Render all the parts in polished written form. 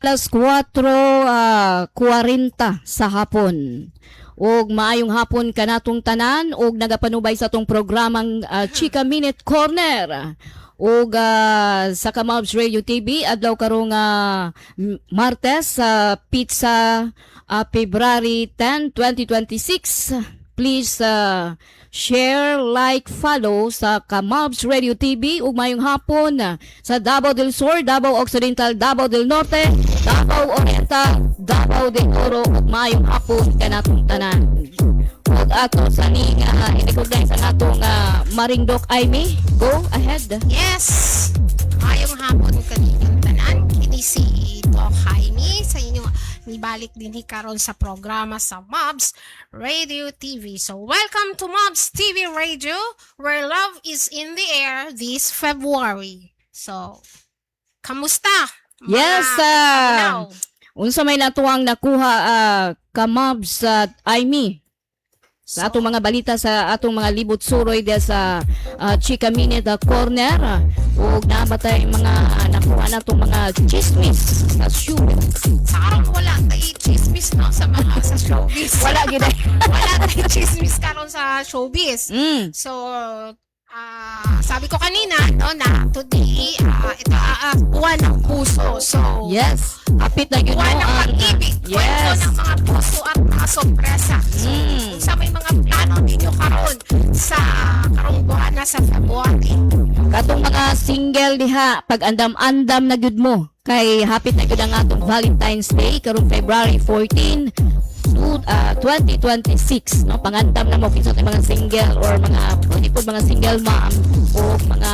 Alas 4:40 sa hapon. Og maayong hapon kanatong tanan og nagapanubay sa tong programang Chika Minute Corner. Og sa Kamabs Radio TV adlaw karong Martes sa pizza February 10, 2026. Please share, like, follow sa Kamabs Radio TV ug mayong hapon sa Davao del Sur, Davao Occidental, Davao del Norte, Davao Oriental, Davao del Oro ug mayong hapon kanatong tanan. Ug ato sa ning i-recognize ang atong Maringdok Aimee. Go ahead. Yes! Mayong hapon kanilang tanan. Kini si Doc Aimee sa inyo nibalik din karon sa programa sa Mobs Radio TV. So welcome to Mobs TV Radio where love is in the air this February. So, kamusta? Yes, unsa may natuang nakuha Kamabs Aimee sa atong mga balita sa atong mga libot suroy de sa Chika Minute Corner ug nabatay mga nakuha natong mga chismis sa showbiz. Sa aron wala tayo chismis no sa mga sa showbiz. Wala gid. Wala tayo chismis karon sa showbiz. So sabi ko kanina no na today ito buwan ng puso. So yes, apit na yun buwan ng pag-ibig. Yes, ng mga puso at mga sorpresa. Sa may mga plano ninyo karon sa karong buwan na sa February. katong mga single diha pag andam-andam na gyud mo kay hapit na gyud ang atong Valentine's Day karong February 14 2026 no, pangandam na mo kinsa mga single or mga pud mga single mom o mga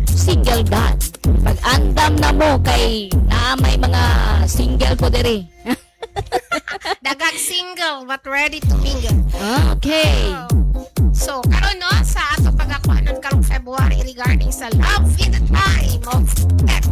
single dad. Pag andam na mo kay naamay mga single po diri. Dagang single but ready to mingle. Okay. So karon no sa ato pagakuanon karong February regarding sa love in the time of tech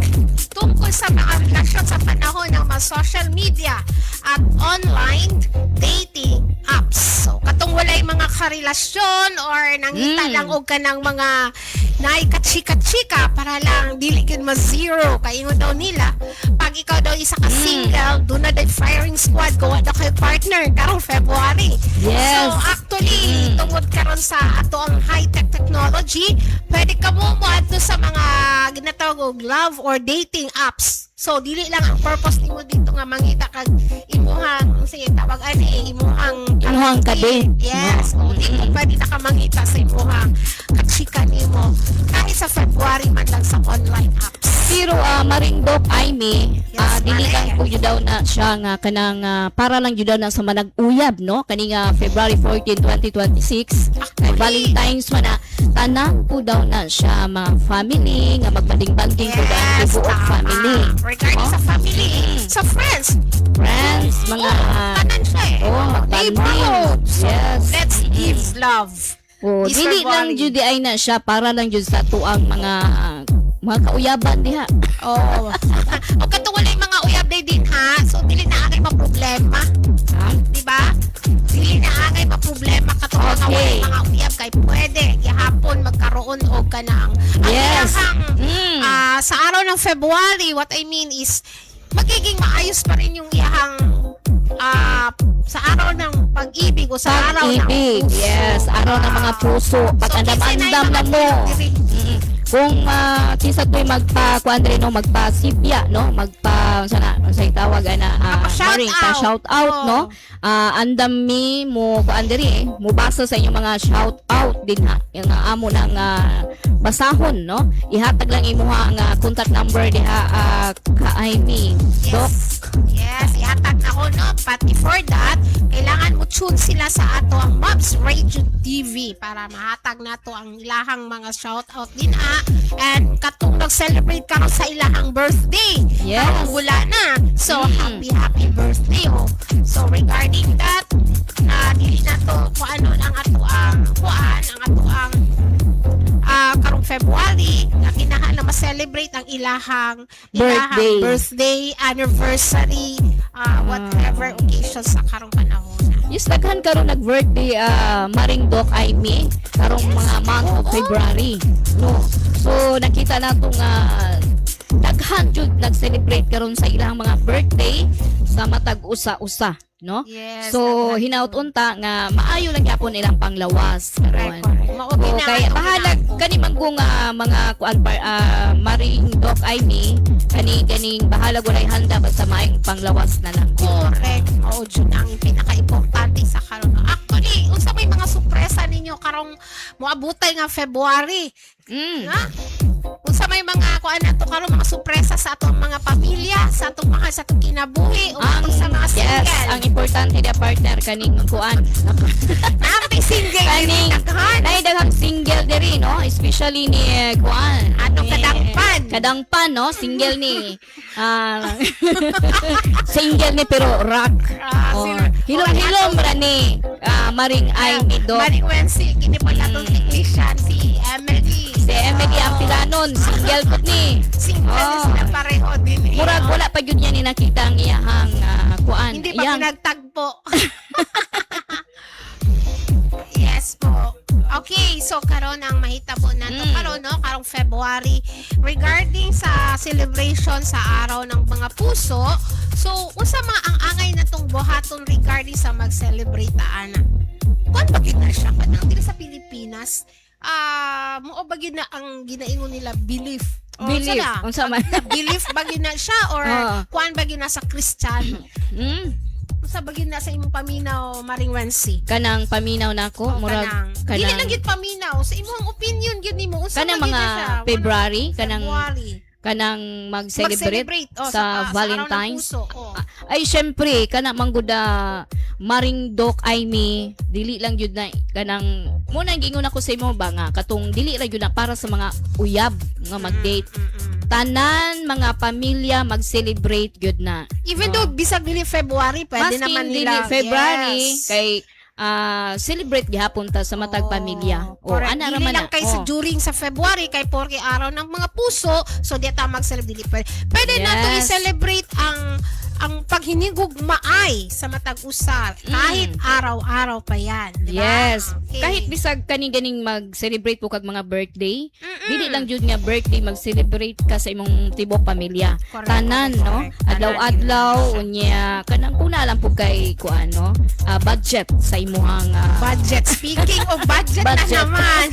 tungkol sa mga relasyon sa panahon ng mga social media at online dating apps. So katong walay mga karelasyon or nangita lang og kanang mga naikachika-chika para lang dili gid ma-zero kay ingon daw nila pag ikaw daw isa ka single do na day firing squad gawa daw kay partner karong February. Yes. So actually tungod karon sa ato ang high-tech technology, pwede ka mo moadto sa mga ginatawag og love or dating apps. So dili lang ang purpose nimo dito nga mangita kag imuhang sige tawag ani Imuhang kabe. Yes. So dito pwede na ka mangita sa imuhang kachika nimo kahit sa February man lang sa online apps. Pero Maringdok Aimee, Yes, dili lang po yun daw na siya nga kanang para lang yun daw na sa manag-uyab no kani nga February 14, 2026 kay Valentine's man na tanan po daw na siya mga family nga magbanding-banding po daw ang buong family. Regarding sa family, sa friends, Mga tanan siya magbanding. neighborhood. So, Yes. let's give love. This Dili lang February. jud ay na siya para lang jud sa tuang mga kauyaban diha. Oh. O katong walay mga uyab day din ha. So dili na agay problema. Di ba? Dili na agay problema katong mga Okay. walay mga uyab kay pwede gihapon magkaroon og kanang Yes. sa araw ng February, what I mean is magiging maayos pa rin yung iyahang sa araw ng pag-ibig o sa araw ng Pag-ibig. puso. Yes, araw ng mga puso. Pag andam-andam na mo. Kung kinsa to'y magpa-kuan rin no, magpa-sipya no, sana sa tawag na Shout out. shout out no. Andam mi mo kuan diri mo basa sa inyong mga shout out din ha. Yung amo nang basahon no. Ihatag lang imuha ang contact number diha ka-Aimee. Doc. Yes, ihatag na ko no. But before that, kailangan mo tune sila sa ato ang Mobs Radio TV para mahatag nato ang ilahang mga shout out din and katong nag-celebrate ka sa ilahang birthday. Yes. Karong wala na. So, happy birthday ho. So, regarding that, dili na to kung ano ang ato ang karong February na kinahanglan na ma-celebrate ang ilahang birthday, anniversary, whatever occasion sa karong panahon. Yes, daghan karon nag-birthday Maringdok Aimee karong mga month of February. No. So nakita nato nga daghan jud nag-celebrate karon sa ilang mga birthday sa matag usa-usa, no? Yes. So hinaut unta nga maayo lang gyapon ilang panglawas karon. Maubi na Kaya bahalag kani man ko nga mga kuan maring Doc Amy kani bahalag walay handa basta maayong panglawas na lang. Correct. Mao jud ang pinaka-importante sa karon. Actually, unsa may mga sorpresa ninyo karong moabutay nga February? Nga? Unsa may mga kuan nato karon mga sorpresa sa atong mga pamilya, sa atong kinabuhi o sa mga single. Yes, ang importante da partner kaning kuan. Napi single Kaning daghang single diri no, especially ni kuan. Atong ni- kadangpan. Kadangpan no, single ni single ni pero rock. Hilom-hilom ra ni maring ay ni Doc. Maring Wensi, kini pala itong technician, si Emily. Si Emily ang pilanon, single pud ni. Single Oh. sila pareho din. Murag wala pa gyud niya ni nakita ang iyahang kuan. Hindi pa Iyang- pinagtagpo. Yes po. Okay, so karon ang mahitabo nato karon no, karong February regarding sa celebration sa araw ng mga puso. So, unsa mga ang angay natong buhaton regarding sa mag-celebrate ta ana? Kun bagid na siya kanang diri sa Pilipinas, mao bagid na ang ginaingon nila belief. O, Belief. unsa na? Unsa man? Belief bagid na siya or kuan bagid na sa Kristiyano? Sa bagin na sa imong paminaw, Maring Wensi. Kanang paminaw nako, murag Dili lang gyud paminaw sa imong opinion gyud nimo unsa kanang bagid mga na siya? February, kanang February. kanang mag-celebrate sa araw ng Valentine's. puso. Ay syempre kana mangguda maring Doc Amy dili lang jud na kanang muna gingon ako sa imo ba nga katong dili ra jud na para sa mga uyab nga mag-date. Tanan mga pamilya mag-celebrate gyud na. Even though bisag dili February, pwede Maskin naman dili nila. February Yes. kay celebrate gihapon ta sa matag pamilya. Correct. Ana Dili raman lang kay sa during sa February kay porke araw ng mga puso, so di ta mag-celebrate. Pwede nato Yes. i-celebrate ang paghinigog maay sa matag usa kahit araw-araw pa yan, di ba? Yes. Okay. Kahit bisag kani-ganing mag-celebrate po kag mga birthday, dili lang jud nga birthday mag-celebrate ka sa imong tibok pamilya. Correct, Tanan, correct, no? correct. Adlaw-adlaw unya kanang kuna lang po kay kuano, budget sa imuhang Budget. Speaking of budget, Budget. na naman.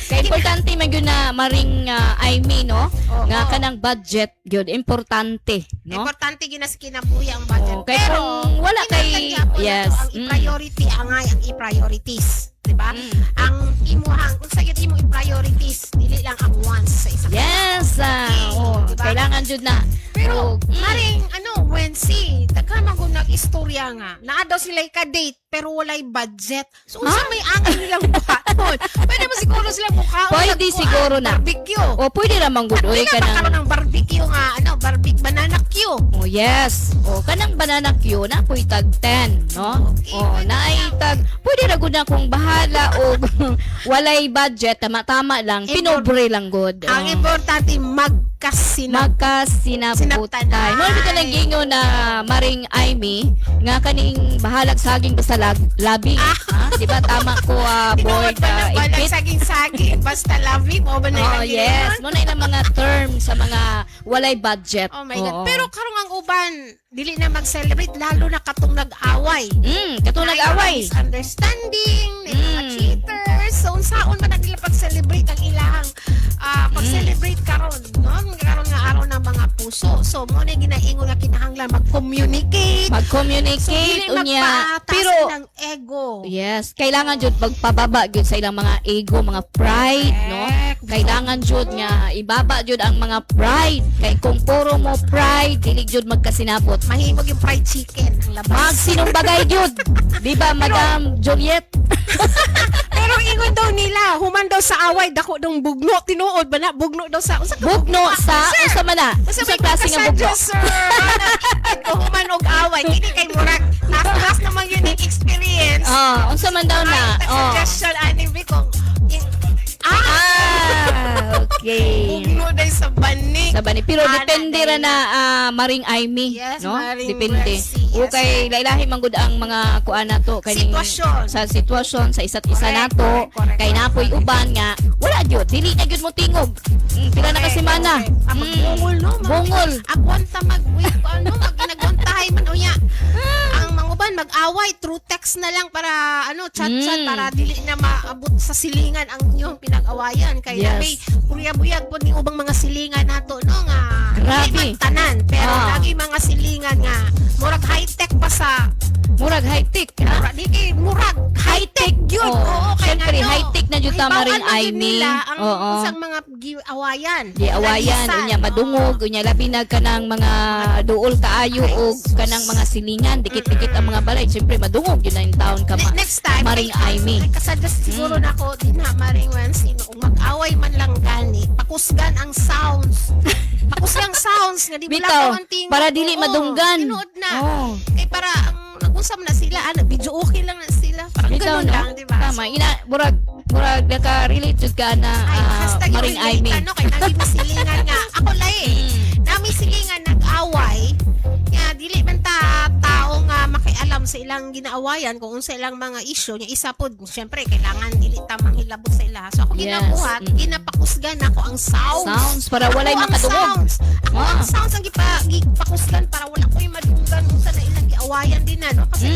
kay importante man gyud na maring Amy, no? Oo. Nga kanang budget gyud importante, no? Importante gina sa kinabuhi ang budget. Oo, kay Pero kung wala kay- kinahanglan gyapon yes. nato ang i-priority angay ang i-priorities, di ba? Ang imuhang unsa gyud imong i-priorities, dili lang ang wants sa isa. Yes. Diba? Kailangan jud na. Pero Oo, maring Wensi, daghan man gud nag-istorya nga. Naa daw sila ka-date pero walay budget. So unsa may angay nilang buhaton? Pwede mo siguro sila mukhaon. Pwede siguro na. Barbecue. O pwede naman gud oy Hindi na magkaroon kanang ng barbecue nga, barbecue banana Q. Oh yes. O kanang banana Q na po'y tag 10, no? Okay, O pwede naay lang. tag pwede ra gud na kung bahala o walay budget tama-tama lang, pinobre lang gud. Ang importante magkasinag. Magkasinabutay. Mo bitaw lang gingon na maring Amy nga kaning bahalag saging basta labi. Ha? Di ba tama ko board Balag ipit? saging-saging. Basta labi mo ba na Oh ilang yes, ginanon? mo na ilang mga term sa mga walay budget. Oh my God. Oo. Pero karong ang uban, dili na mag-celebrate, lalo na katong nag-away. Katong nag-away. Misunderstanding, may mga Mm. cheaters. So, unsaon man na nila pag-celebrate ang ilahang pag-celebrate karon, no? Karon nga araw ng mga puso. So, mo na ginaingon nga kinahanglan mag-communicate. So, Mag-communicate dili unya. magpataas Pero ng ego. yes, kailangan jud magpababa jud sa ilang mga ego, mga pride, no? Correct. Kailangan jud nga ibaba jud ang mga pride. Kay kung puro mo pride, dili jud magkasinabot. Mahimog yung fried chicken ang labas. Magsinumbagay jud. Di ba, Madam Juliet? Pero ingon daw nila, human daw sa away, dako dong bugno, tinuod ba na? Bugno daw sa, unsa ka Bugno sa Sir, usa man na? Basta Usa may klase nga bugno? sir. Ito, human og away. Kini kay Murag. Nas naman unique experience. Unsa man daw na? Suggestion, anime kung... Okay. Bugno dahil sa banig. sa bani. Pero Ana, depende ra na Maring Aimee, Yes, no? Maring Depende. Mercy, yes, O kay lailahi man gud ang mga kuan nato kaning Sitwasyon. sa sitwasyon sa isa't isa Correct, nato. correct, Kay napoy uban nga wala gyud dili na gyud mo tingog. Pila na ka semana. Bungol no. Bungol. Agwanta nagwantahay man unya. Ang manguban mag-away through text na lang para chat-chat para dili na maabot sa silingan ang inyong pinag-awayan. Kaya Yes. may kuryabuyag po ni ubang mga silingan nato no nga. Grabe. Dili man tanan pero lagi mga silingan nga murag high-tech pa sa Murag high-tech, ha? murag high-tech yun. Oo, kaya Syempre, nga, high-tech na yun ta, Maring Aimee. ang Oo. isang mga awayan. Di awayan, Lalisan. unya madungog, unya labi na kanang mga duol kaayo o kanang mga silingan, dikit-dikit ang mga balay. Syempre, madungog yun na yung taon ka Next time, Maring Aimee. Kasadas siguro na ko din ha, Maring Wensi, kung mag-away man lang gani, pakusgan ang sounds. Pakusgan sounds nga di Bitaw, wala kang tingog. para dili Oo, madunggan. tinuod na. Oo. Para ang nag-usap na sila, video okay lang na sila. Parang Bitaw, ganun no? lang, di ba? Tama, murag naka-relate jud ka na Hashtag Maring yung Aimee. relate, kay nami masilingan nga. Ako nami silingan nag-away. Nga, dili man ta tao nga makialam sa ilang ginaawayan kung sa ilang mga issue. Yung isa po, syempre, kailangan dili ta manghilabot sa ila. So, ako Yes. ginabuhat, ginapakusgan ako ang sounds. Sounds, para walay Ako ang makadungog. sounds. Ako Ah. ang sounds ang gipakusgan para wala ko yung madunggan kung sa na ilang giawayan din na, no? Kasi,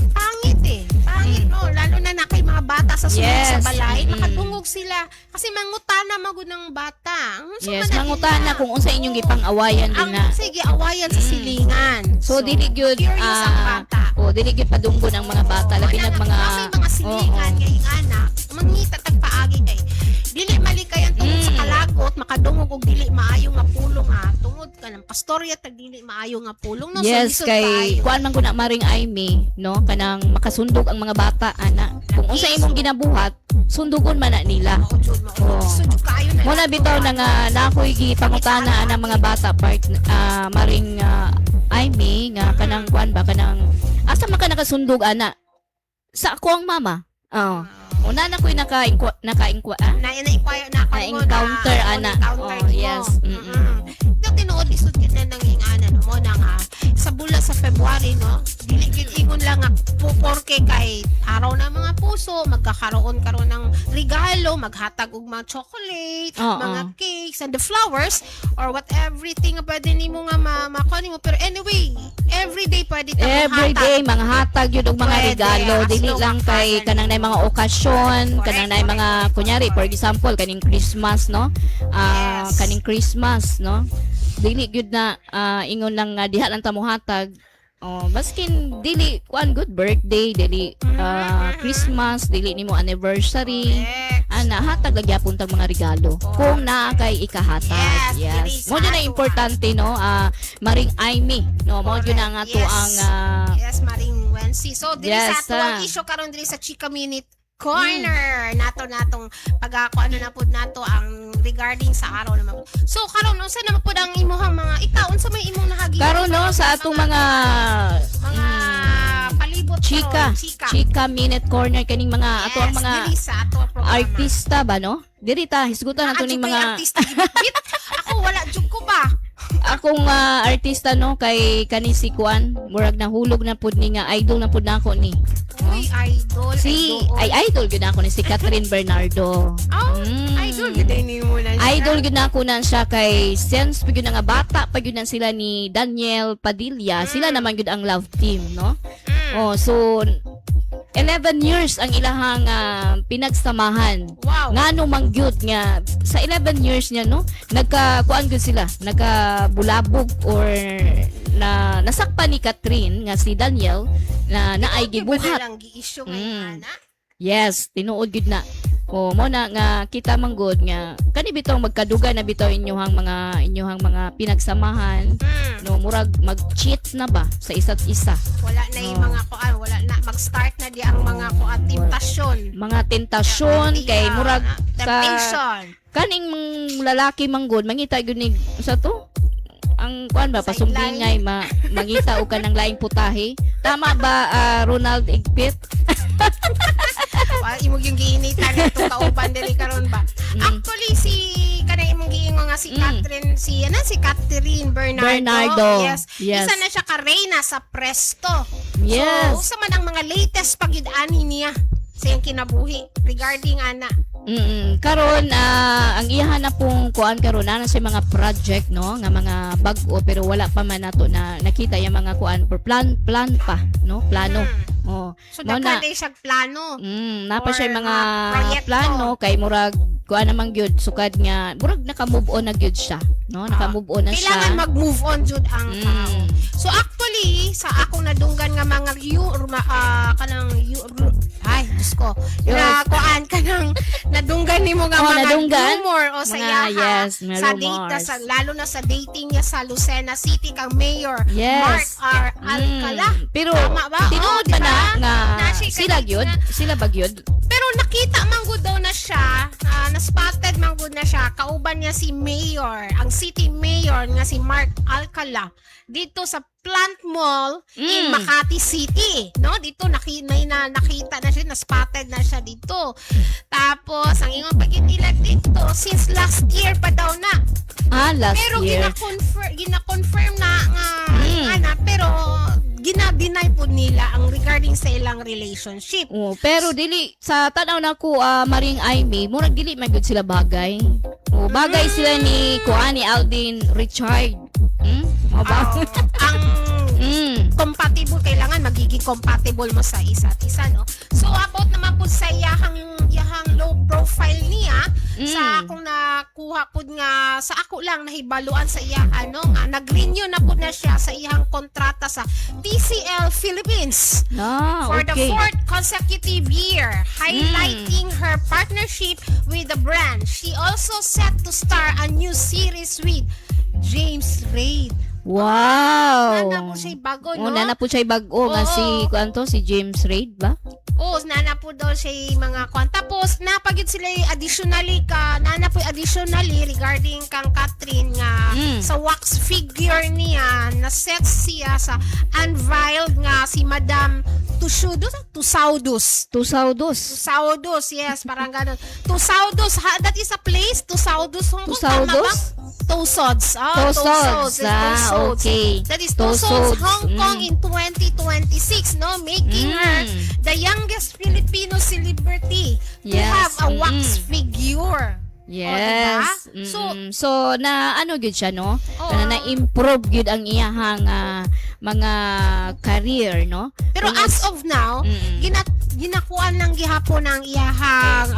pangit eh. Pangit, no? Lalo na na kay mga bata sa sunod Yes. sa balay, makadungog sila. Kasi mangutana magud ng bata. So, Yes, man mangutan na kung unsa inyong gipang-awayan din ang na. sige, awayan sa silingan. So, dili gyud curious ang bata. dili gyud padunggo ng mga bata labi Wala nag na, mga may mga silingan ngayong anak. Mangita tag paagi kay dili malikay ang tungod sa kalagot, makadungog og dili maayo nga pulong ha. Tungod ka ng pastorya tag dili maayo nga pulong no. Yes, so, lisod kay kaayo. kuan man ko na Maring Aimee, no, kanang makasundog ang mga bata ana. Kung unsa imong ginabuhat, sundugon man na nila. Oo. Lisod jud kaayo na. Mo na bitaw na nga nakoy gipangutana ang mga bata part Maring Aimee nga kanang kuan ba kanang asa man ka nakasundog ana? Sa ako ang mama. Oh. Una na ko'y naka-encounter na-encounter ana. Oh, yes. Ito tinuod lisod yun na nanging ano mo na nga sa bula sa February no dili gyud ingon lang nga porke kay araw na mga puso magkakaroon ng regalo maghatag og mga chocolate mga cakes and the flowers or what everything nga pwede nimo nga makuha mo pero anyway everyday pwede ta Every day mga hatag yun og mga Pwede, regalo as dili long lang as kay kaya kanang nay mga okasyon kanang nay mga kunyari for example kaning Christmas no Yes. kaning Christmas no dili gyud na ingon lang nga diha lang ta mohatag baskin dili kuan good birthday dili Christmas dili nimo anniversary ana hatag lagyapon tag mga regalo kung naa kay ikahatag Yes, mo na importante no Maring Aimee no mo gyud na nga to Yes. ang Yes, Maring Wensi. So, dili Yes, sa ato ang issue karon diri sa Chika Minute Corner. Natong pagako na pud nato ang regarding sa araw naman. So, karon unsa naman pud ang imuhang mga ikaw unsa may imong nahagi? karon no sa atong mga palibot chika chika. minute corner kaning mga ato ang mga dili sa ato ang programa. artista ba no diri ta hisgutan nato ning mga artista gibit. Ako wala jud ko ba? akong artista no kay kani si Kuan murag nahulog na pud ni nga idol na pud nako ni Uy, idol. idol gyud ako ni si Catherine Bernardo. Idol gid ni mo na siya. Idol gyud ako na siya kay sense gyud nga bata pa gyud sila ni Daniel Padilla. Sila naman gyud ang love team, no? So 11 years ang ilahang pinagsamahan. Wow. Ngano man gyud nga sa 11 years niya no, nagka-kuan gyud sila, nagka-bulabog or na nasakpan ni Catherine nga si Daniel na naay gibuhat. Lang gi-issue ngayon, ana. Yes, tinuod gyud na. Mo na nga kita manggod nga kani bitaw magkaduga na bitaw inyong mga pinagsamahan. No, murag mag-cheat na ba sa isa't isa. Wala na yung mga kuan, wala na mag-start na di ang mga kuan temptasyon. Mga tentasyon kay murag temptation. kaning lalaki manggod mangita gyud ni sa to ang kuan ba pasumbingay mangita og kanang laing putahe tama ba Ronald Igpit Imog yung giinitan nito kauban diri karon ba. Actually si kanay imong giingon nga si Catherine, si Catherine Bernardo. Yes. Yes. Isa na siya ka-reyna sa Presto. Yes. So, usa man ang mga latest pagid-ani niya sa iyang kinabuhi regarding ana. Karon ang iyahan na pong kuan karon na sa mga project no nga mga bag-o pero wala pa man nato na nakita yung mga kuan for plan pa no plano. Oh. So, Mao na. daghan siyang plano. Napa siya Or mga proyekto. plano kay murag kuan namang gyud sukad nga murag naka-move on na gyud siya no naka-move on na siya. Kailangan mag-move on jud ang tao. So actually sa akong nadunggan nga mga Diyos ko. Na kuan kanang nadunggan nimo nga mga nadunggan. rumor o sa Mga, iyaha. yes, mga Sa date na rumors. lalo na sa dating niya sa Lucena City kang Mayor Yes. Mark R. Alcala. Pero Tama ba? tinuod Oo, pa diba? na nga Na siya sila connect gyud, na. sila ba gyud? Pero nakita man gud daw na siya, na-spotted man gud na siya, kauban niya si Mayor, ang city mayor nga si Mark Alcala dito sa Plant Mall in Makati City, no? Dito nakita na siya, na-spotted na siya dito. Tapos ang ingon pagitilag dito since last year pa daw na. Last Pero year. gina-confirm na nga pero gina-deny po nila ang regarding sa ilang relationship. Pero dili sa tanaw na ko Maring Aimee, murag dili man gyud sila bagay. Bagay sila ni kuan ni Alden Richard. Mo ba? Ang compatible, kailangan magiging compatible mo sa isa't isa, no? So about naman po sa yahang low profile niya, sa akong nakuha po nga sa ako lang nahibaluan sa iya nga nag-renew na po na siya sa iyang kontrata sa TCL Philippines for the Okay. 4th consecutive year, highlighting her partnership with the brand. She also set to star a new series with James Reid. Wow. Nana po siya bago, no? Nana po siya bago nga Oo. si kuan to si James Reid ba? Nana po daw siya mga kwan. Tapos, napagid sila additionally regarding kang Catherine nga sa wax figure niya, na set siya sa unveiled nga si Madam Tusaudus, yes, parang ganun. Tusaudus, that is a place, Tusaudus. Tusaudus? Tusods. Tusods. Okay. That is Tusods, Tusods. Hong Kong in 2026, no? Making her the youngest Filipino celebrity to Yes. have a wax figure. Yes. Diba? So na ano gyud siya no? Oo. Na-improve gyud ang iyahang mga career no? Pero Kung as of now, ginakuan ng gihapon ang iyahang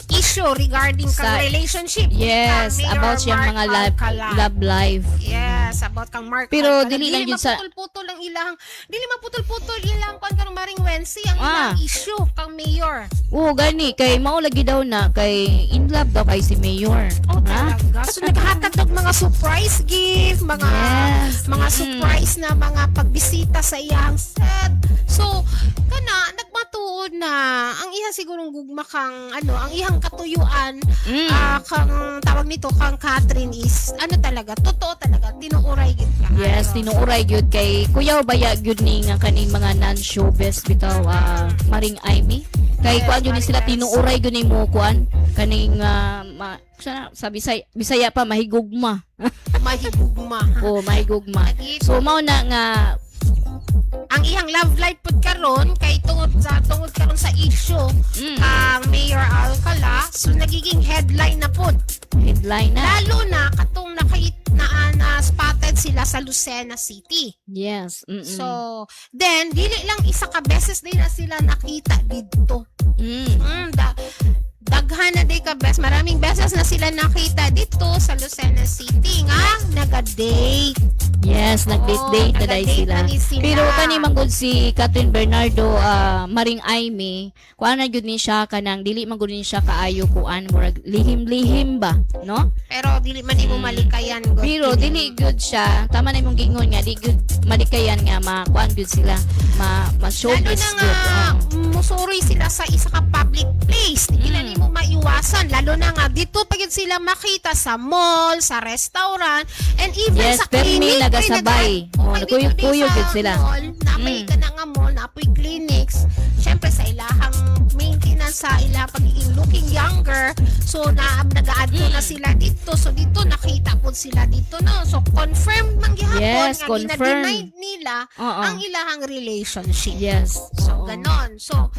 issue regarding Sa- kang relationship. yes, kang Mayor about siyang Mark mga Alcala. love life. Yes, about kang Mark Pero Alcala. dili lang yun sa- maputol-putol ang ilang, dili maputol-putol ilang kung kanang Maring Wensi ang ilang issue kang Mayor. Gani kay mao lagi daw na kay in love daw kay si Mayor. Talaga. So naghahatag og mga surprise gift, mga Yes. surprise na mga pagbisita sa iyang set. So nagmatuod na ang iyang sigurong gugma kang ang iyang katuyuan kang tawag nito kang Catherine is talaga totoo talaga tinuuray gid ka. Yes, tinuuray gyud kay Kuya Baya gyud ni nga kaning mga non-showbiz bitaw Maring Aimee. Kay kuan gyud ni sila tinuuray gyud ni mo kuan kaning sa Bisaya pa mahigugma. Mahigugma. Mahigugma. So mao na nga ang iyang love life pud karon kay tungod karon sa issue ang Mayor Alcala, so nagiging headline na pud. headline na. Lalo na katong spotted sila sa Lucena City. Yes. So, then dili lang isa ka beses din na sila nakita dito. Daghan na di ka bes. Maraming beses na sila nakita dito sa Lucena City nga naga-date. Yes, nag-date na dahil nag-date sila. na ni sila. Pero kani manggod si Catherine Bernardo, Maring Aimee, kuan na gyud ni siya kanang dili man gud ni siya kaayo kuan murag lihim-lihim ba, no? Pero dili man imo malikayan gud. Pero dili good siya. Tama na imong gingon nga di good malikayan nga ma-kuan good sila. Lalo Ma-showbiz na nga good. musuroy sila sa isa ka public place. Di na nimo maiwasan. Lalo na nga dito pa yun sila makita sa mall, sa restaurant, and even Yes, sa pero clinic. may nagasabay. Kuyog-kuyog yun sila. Napoy ka na nga mall, napoy clinics. Syempre sa ilahang maintenance tanan sa ila pagiging looking younger. So nag-add na sila dito. So dito nakita po sila dito no. So confirmed man gihapon Yes, nga confirmed. ginadeny nila Oo. ang ilahang relationship. Yes. So Oo. ganon. So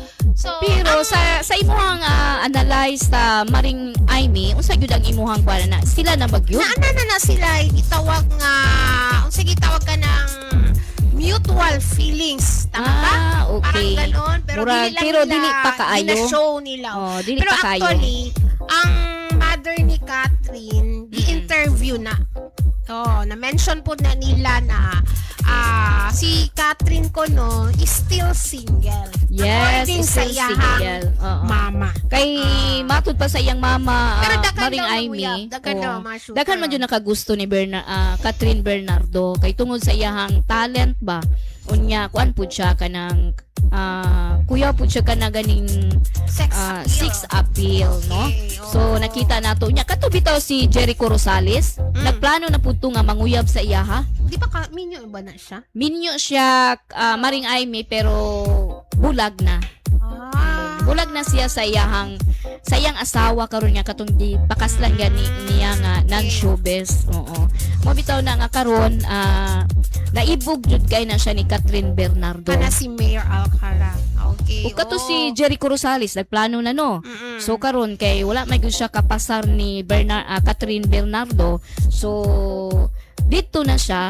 Pero sa imuhang analyze ta Maring Aimee, unsa gyud ang imuhang kuan na sila na bagyod? naana na sila gitawag nga unsa gitawag ka ng mutual feelings, tama ba? Okay. Parang ganon, pero Murag, dili lang pero nila dili pa kaayo. gina-show nila. Oh, dili Pero pa kayo. actually, ang mother ni Catherine, i-interview na. Na-mention po na nila na si Catherine ko no is still single. Yes, According is sa still iyahang single. Oo. mama. Kay matud pa sa iyang mama, Pero daghan Maring daw ang Aimee. uyab, daghan daw ang mga shooter. Daghan man jud nakagusto ni Catherine Bernardo kay tungod sa iyahang talent ba. Unya kuan pud siya kanang kuya pud siya kana ganing sex appeal, no? Okay, So nakita nato nya kato bitaw si Jericho Rosales, nagplano na pud to nga manguyab sa iya ha. Di ba minyo ba na siya? Minyo siya Maring Aimee pero bulag na. Bulag na siya sa iyang asawa karon nga katong di pakaslan gani niya nga non-showbiz. Oo. Mo bitaw na nga karon naibog jud kay na siya ni Catherine Bernardo. Kana si Mayor Alcala. Okay. O kato si Jericho Rosales nagplano na no. Mm-mm. So karon kay wala may gyud siya kapasar ni Catherine Bernardo. So dito na siya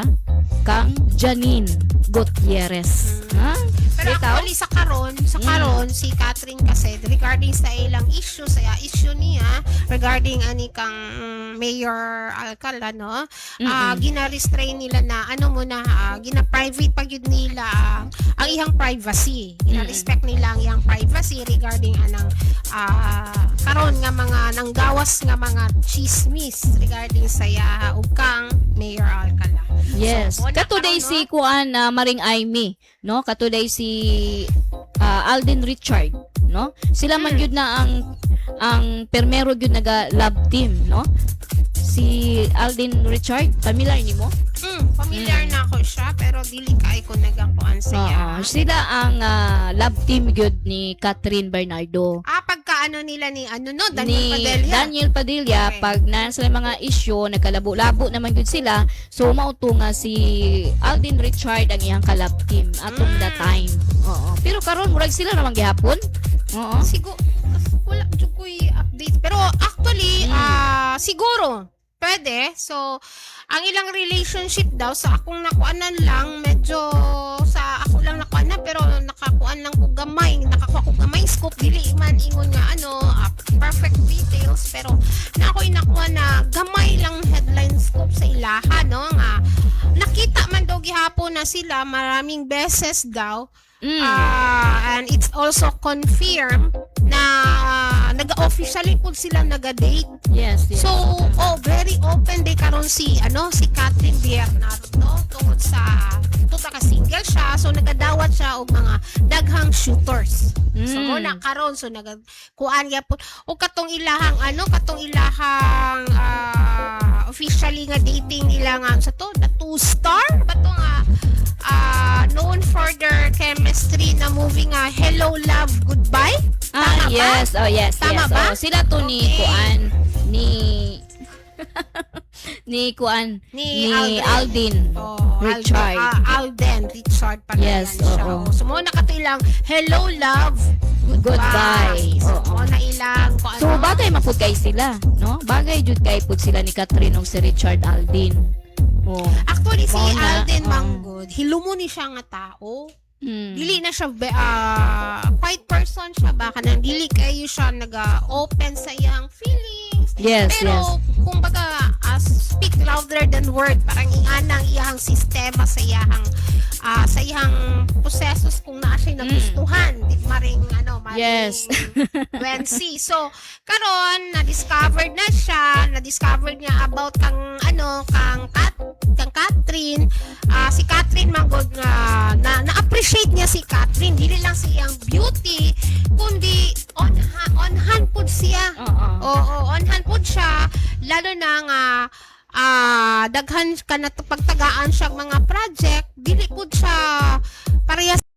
kang Janine Gutierrez. Ha? Pero Bitaw? actually sa karon si Catherine kasi regarding sa ilang issue niya regarding ani kang Mayor Alcala no. Gina-restrain nila na gina-private pag yun nila ang iyang privacy. Gina-respect nila ang iyang privacy regarding anang karon nga mga nanggawas nga mga chismis regarding sa ug kang Mayor Alcala. Yes. So, Katuday si kuan Maring Aimee, no? Katuday si Alden Richard, no? Sila man gyud na ang permero gyud naga love team, no? Si Alden Richard, familiar nimo? Familiar na ako siya pero dili kay ko nagakuan sa iya. Sila ang love team gyud ni Catherine Bernardo. Pagka nila ni Daniel Padilla. Daniel Padilla, Okay. pag nasa mga issue, nagkalabo-labo naman yun sila, so mauto nga si Alden Richard ang iyang kalab team atong that time. Oo. Pero karon murag sila namang gihapon. Oo. Siguro wala jud ko'y update pero actually siguro pwede. So ang ilang relationship daw sa akong nakuanan lang medyo sa ako lang nakuanan pero nakakuan lang ko gamay, nakakuha ko gamay scoop dili man ingon nga perfect details pero na ako'y nakuha na gamay lang headline scoop sa ilaha no nga nakita man daw gihapon na sila maraming beses daw. And it's also confirmed na naga-officially po sila naga-date. Yes. So, very open day karon si Catherine Bernardo tungod sa single siya. So nagadawat siya og mga daghang shooters. So muna karon so kuan ya po o katong ilahang officially nga dating nila nga sa to the two-star bato nga known for their chemistry na movie nga Hello Love Goodbye. Tama yes. ba? Oh, yes. Tama yes. ba? Oh, sila to ni Okay. kuan ni Alden Richard. Alden Richard pa Yes, siya. oo. So mo nakatilang Hello Love Goodbye. So Oo. mo na ilang So bagay mapud kay sila, no? Bagay jud kay pud sila ni Catherine ug si Richard Alden. Oh. Actually si Mao na, Alden oo. Manggod, hilumo ni siya nga tao. Mm. Dili na siya quiet person siya baka nang dili kayo siya naga-open sa iyang feelings. Yes, Pero kumbaga speak louder than word parang inganang iyang sistema sa iyang prosesos kung naa siya nagustuhan di maring Yes. Wensi. So karon na-discovered niya about kang Catherine. Si Catherine Manggod nga na-appreciate niya si Catherine dili lang sa iyang beauty kundi on hand pud siya. Oo, on hand pud siya lalo na nga daghan ka na pagtagaan siya mga project dili pud siya parehas